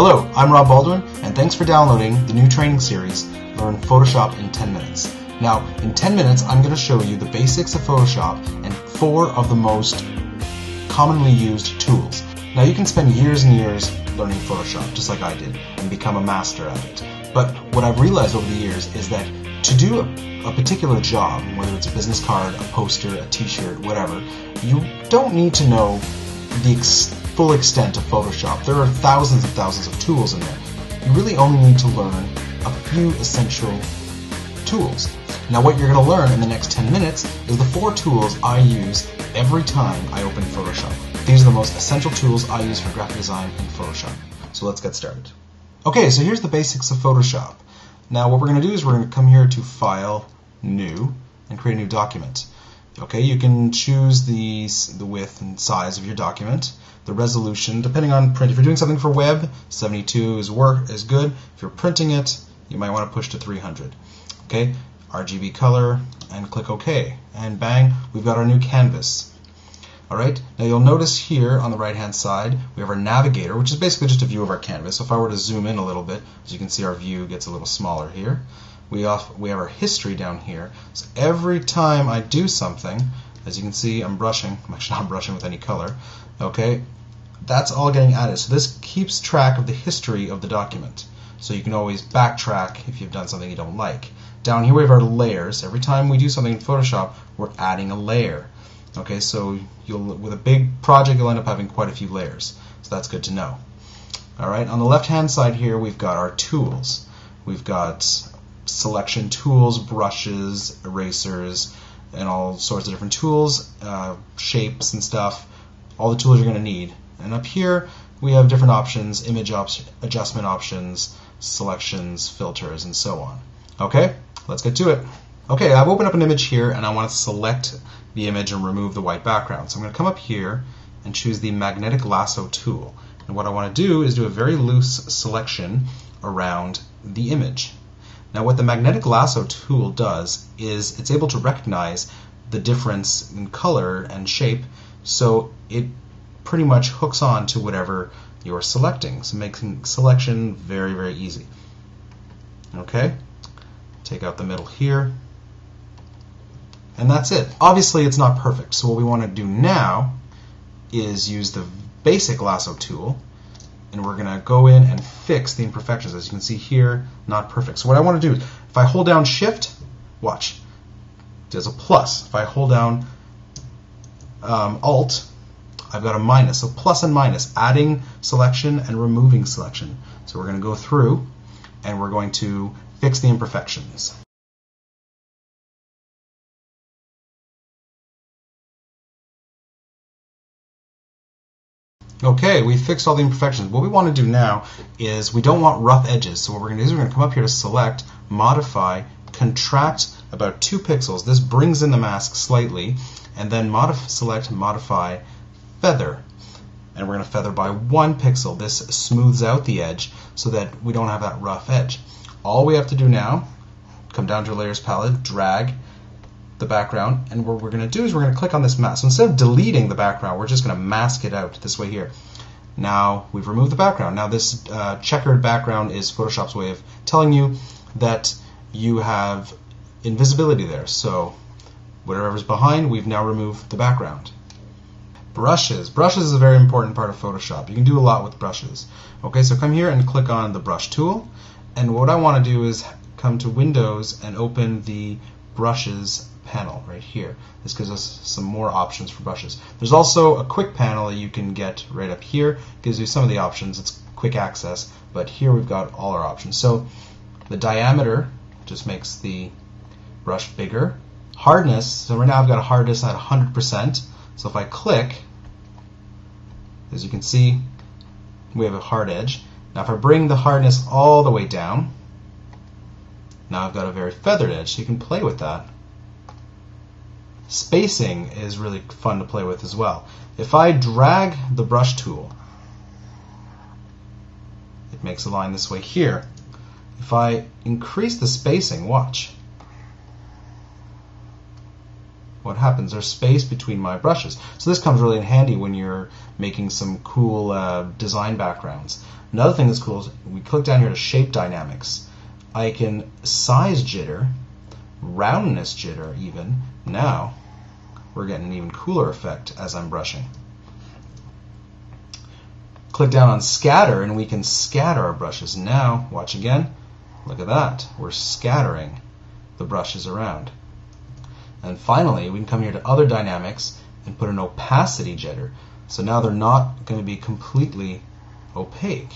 Hello, I'm Rob Baldwin, and thanks for downloading the new training series, Learn Photoshop in 10 Minutes. Now, in 10 minutes, I'm going to show you the basics of Photoshop and 4 of the most commonly used tools. Now, you can spend years and years learning Photoshop, just like I did, and become a master at it. But what I've realized over the years is that to do a particular job, whether it's a business card, a poster, a t-shirt, whatever, you don't need to know the full extent of Photoshop. There are thousands and thousands of tools in there. You really only need to learn a few essential tools. Now what you're going to learn in the next 10 minutes is the 4 tools I use every time I open Photoshop. These are the most essential tools I use for graphic design in Photoshop. So let's get started. Okay, so here's the basics of Photoshop. Now what we're going to do is we're going to come here to File, New, and create a new document. Okay, you can choose the width and size of your document, the resolution, depending on print. If you're doing something for web, 72 is good. If you're printing it, you might want to push to 300. Okay, RGB color, and click OK. And bang, we've got our new canvas. Alright, now you'll notice here on the right hand side, we have our navigator, which is basically just a view of our canvas. So if I were to zoom in a little bit, as you can see, our view gets a little smaller here. We have our history down here. So every time I do something, as you can see, I'm brushing. I'm actually not brushing with any color. Okay, that's all getting added. So this keeps track of the history of the document. So you can always backtrack if you've done something you don't like. Down here we have our layers. Every time we do something in Photoshop, we're adding a layer. Okay, so with a big project, you'll end up having quite a few layers. So that's good to know. All right, on the left-hand side here, we've got our tools. We've got selection tools, brushes, erasers, and all sorts of different tools, shapes and stuff, all the tools you're going to need. And up here we have different options, image adjustment options, selections, filters, and so on. Okay, let's get to it. Okay, I've opened up an image here and I want to select the image and remove the white background. So I'm going to come up here and choose the magnetic lasso tool. And what I want to do is do a very loose selection around the image. Now what the magnetic lasso tool does is it's able to recognize the difference in color and shape, so it pretty much hooks on to whatever you're selecting, so making selection very, very easy. Okay, take out the middle here, and that's it. Obviously it's not perfect, so what we want to do now is use the basic lasso tool, and we're going to go in and fix the imperfections. As you can see here, not perfect. So what I want to do is, if I hold down Shift, watch, there's a plus. If I hold down Alt, I've got a minus. So plus and minus, adding selection and removing selection. So we're going to go through and we're going to fix the imperfections. Okay, we fixed all the imperfections. What we want to do now is we don't want rough edges. So what we're going to do is we're going to come up here to Select, Modify, Contract about 2 pixels. This brings in the mask slightly. And then select, Modify, Feather. And we're going to feather by 1 pixel. This smooths out the edge so that we don't have that rough edge. All we have to do now, come down to Layers Palette, drag the background, and what we're going to do is we're going to click on this mask. So instead of deleting the background, we're just going to mask it out this way here. Now we've removed the background. Now this checkered background is Photoshop's way of telling you that you have invisibility there. So whatever's behind, we've now removed the background. Brushes. Brushes is a very important part of Photoshop. You can do a lot with brushes. Okay, so come here and click on the brush tool, and what I want to do is come to Windows and open the brushes panel right here. This gives us some more options for brushes. There's also a quick panel that you can get right up here. It gives you some of the options. It's quick access, but here we've got all our options. So the diameter just makes the brush bigger. Hardness, so right now I've got a hardness at 100%. So if I click, as you can see, we have a hard edge. Now if I bring the hardness all the way down, now I've got a very feathered edge, so you can play with that. Spacing is really fun to play with as well. If I drag the brush tool, it makes a line this way here. If I increase the spacing, watch. what happens? There's space between my brushes. So this comes really in handy when you're making some cool design backgrounds. Another thing that's cool is we click down here to Shape Dynamics. I can size jitter, roundness jitter even. Now we're getting an even cooler effect as I'm brushing. Click down on Scatter and we can scatter our brushes. Now, watch again. Look at that. We're scattering the brushes around. And finally, we can come here to Other Dynamics and put an opacity jitter. So now they're not going to be completely opaque.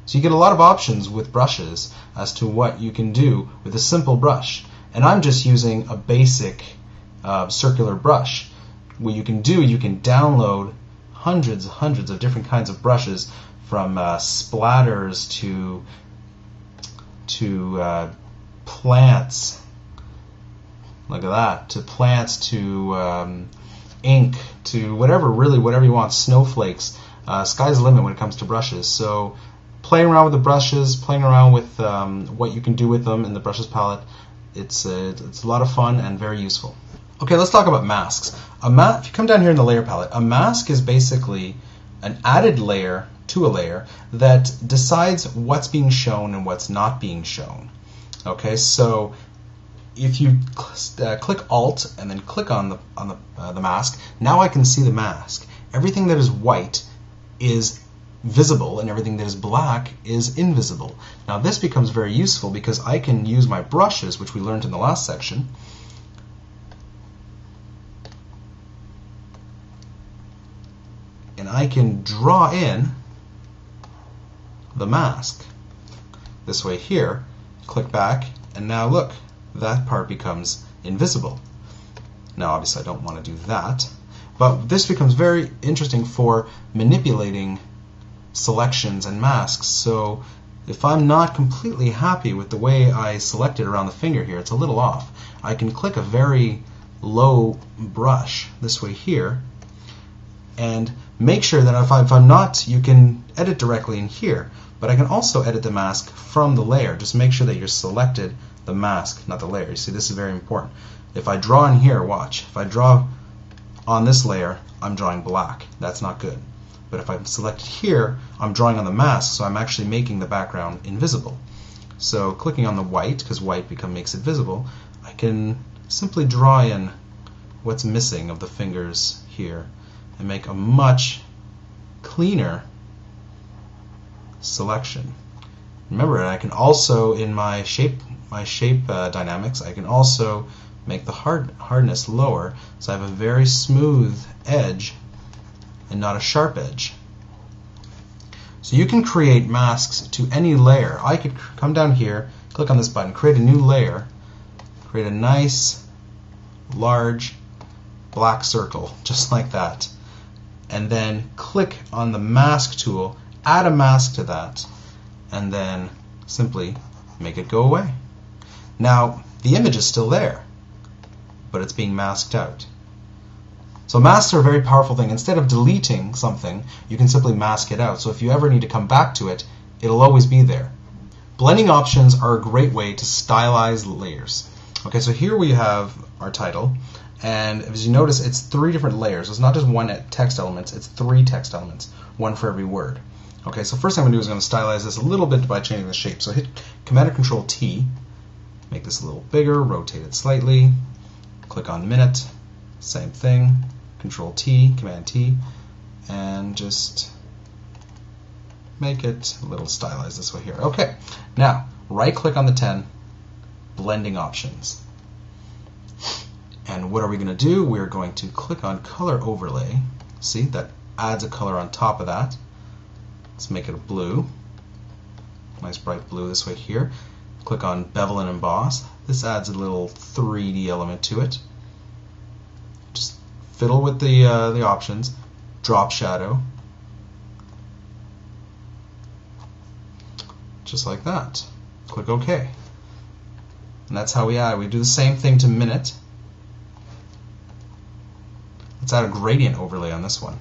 So you get a lot of options with brushes as to what you can do with a simple brush. And I'm just using a basic circular brush. What you can do, you can download hundreds of different kinds of brushes, from splatters to plants. Look at that. To plants, to ink, to whatever you want. Snowflakes. Sky's the limit when it comes to brushes. So playing around with the brushes, playing around with what you can do with them in the brushes palette, it's a lot of fun and very useful. Okay, let's talk about masks. If you come down here in the layer palette, a mask is basically an added layer to a layer that decides what's being shown and what's not being shown. Okay, so if you click Alt and then click on the mask, now I can see the mask. Everything that is white is visible and everything that is black is invisible. Now this becomes very useful because I can use my brushes, which we learned in the last section, and I can draw in the mask. This way here, click back, and now look, that part becomes invisible. Now obviously I don't want to do that, but this becomes very interesting for manipulating selections and masks. So if I'm not completely happy with the way I selected around the finger here, it's a little off, I can click a very low brush this way here, and make sure that if I'm not, you can edit directly in here, but I can also edit the mask from the layer. Just make sure that you're selected the mask, not the layer. You see, this is very important. If I draw in here, watch, if I draw on this layer, I'm drawing black. That's not good. But if I'm selected here, I'm drawing on the mask, so I'm actually making the background invisible. So clicking on the white, because white makes it visible, I can simply draw in what's missing of the fingers here and make a much cleaner selection. Remember, I can also, in my shape dynamics, I can also make the hardness lower, so I have a very smooth edge and not a sharp edge. So you can create masks to any layer. I could come down here, click on this button, create a new layer, create a nice large black circle, just like that, and then click on the mask tool, add a mask to that, and then simply make it go away. Now the image is still there, but it's being masked out. So masks are a very powerful thing. Instead of deleting something, you can simply mask it out. So if you ever need to come back to it, it'll always be there. Blending options are a great way to stylize layers. Okay, so here we have our title, and as you notice, it's 3 different layers. It's not just one text element, it's 3 text elements, one for every word. Okay, so first thing I'm going to do is I'm going to stylize this a little bit by changing the shape. So hit Command or Control T, make this a little bigger, rotate it slightly, click on minute, same thing, Control T, Command T, and just make it a little stylized this way here. Okay, now right click on the 10, blending options. And what are we going to do? We're going to click on color overlay. See, that adds a color on top of that. Let's make it a blue. Nice bright blue this way here. Click on bevel and emboss. This adds a little 3D element to it. Just fiddle with the options. Drop shadow. Just like that. Click OK. And that's how we add. We do the same thing to minute. Let's add a gradient overlay on this one.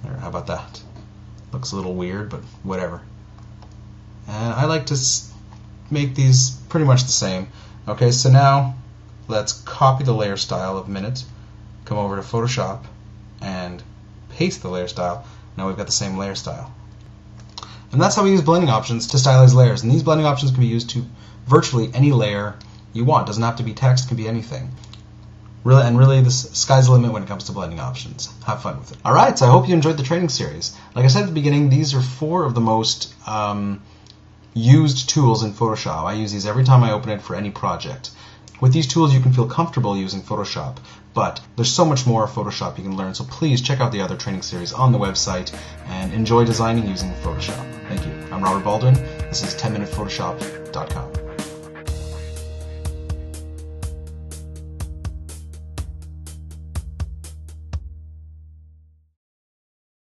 There, how about that? Looks a little weird, but whatever. And I like to make these pretty much the same. Okay, so now let's copy the layer style of minute, come over to Photoshop, and paste the layer style. Now we've got the same layer style. And that's how we use blending options to stylize layers. And these blending options can be used to virtually any layer you want. It doesn't have to be text, it can be anything. Really, the sky's the limit when it comes to blending options. Have fun with it. Alright, so I hope you enjoyed the training series. Like I said at the beginning, these are 4 of the most used tools in Photoshop. I use these every time I open it for any project. With these tools you can feel comfortable using Photoshop, but there's so much more of Photoshop you can learn, so please check out the other training series on the website and enjoy designing using Photoshop. Thank you. I'm Robert Baldwin. This is 10minutephotoshop.com.